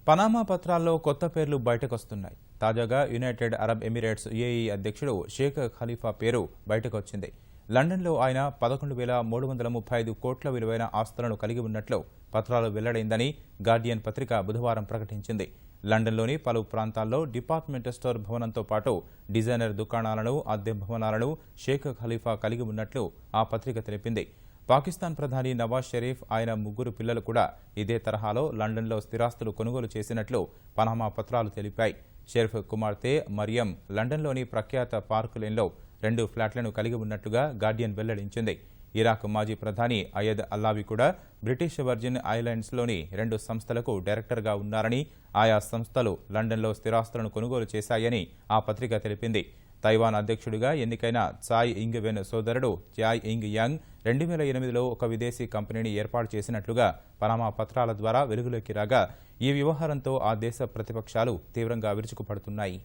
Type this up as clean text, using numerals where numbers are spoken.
Panama పత్రాల్లో కొత్త పేర్లు బయటకొస్తున్నాయి. తాజాగా యునైటెడ్ అరబ్ ఎమిరేట్స్ యుఏఈ అధ్యక్షుడు షేక్ ఖలీఫా పేరు బయటకొచ్చింది. లండన్లో ఆయన 11,335 కోట్ల విలువైన ఆస్తులను కలిగి ఉన్నట్లు పత్రాలు వెల్లడైందని గార్డియన్ పత్రిక బుధవారం ప్రకటించింది. లండన్లోని పలు ప్రాంతాల్లో డిపార్ట్మెంట్ స్టోర్ భవనంతో పాటు డిజైనర్ దుకాణాలను, అద్దె భవనాలను షేక్ ఖలీఫా కలిగి ఉన్నట్లు ఆ పత్రిక తెలిపింది. పాకిస్తాన్ ప్రధాని నవాజ్ షరీఫ్, ఆయన ముగ్గురు పిల్లలు కూడా ఇదే తరహాలో లండన్లో స్థిరాస్తులు కొనుగోలు చేసినట్లు పనామా పత్రాలు తెలిపాయి. షరీఫ్ కుమార్తె మరియం లండన్లోని ప్రఖ్యాత పార్క్ లేన్లో 2 ఫ్లాట్లను కలిగి ఉన్నట్లుగా గార్డియన్ వెల్లడించింది. ఇరాక్ మాజీ ప్రధాని అయద్ అల్లావి కూడా బ్రిటిష్ వర్జిన్ ఐలాండ్స్లోని 2 సంస్థలకు డైరెక్టర్గా ఉన్నారని, ఆయా సంస్థలు లండన్లో స్థిరాస్తులను కొనుగోలు చేశాయని ఆ పత్రిక తెలిపింది. తైవాన్ అధ్యక్షుడిగా ఎన్నికైన చాయ్ ఇంగ్ వెన్ సోదరుడు చాయ్ ఇంగ్ యాంగ్ 2008లో ఒక విదేశీ కంపెనీని ఏర్పాటు చేసినట్లుగా పనామా పత్రాల ద్వారా వెలుగులోకి రాగా, ఈ వ్యవహారంతో ఆ దేశ ప్రతిపక్షాలు తీవ్రంగా విరుచుకుపడుతున్నాయి.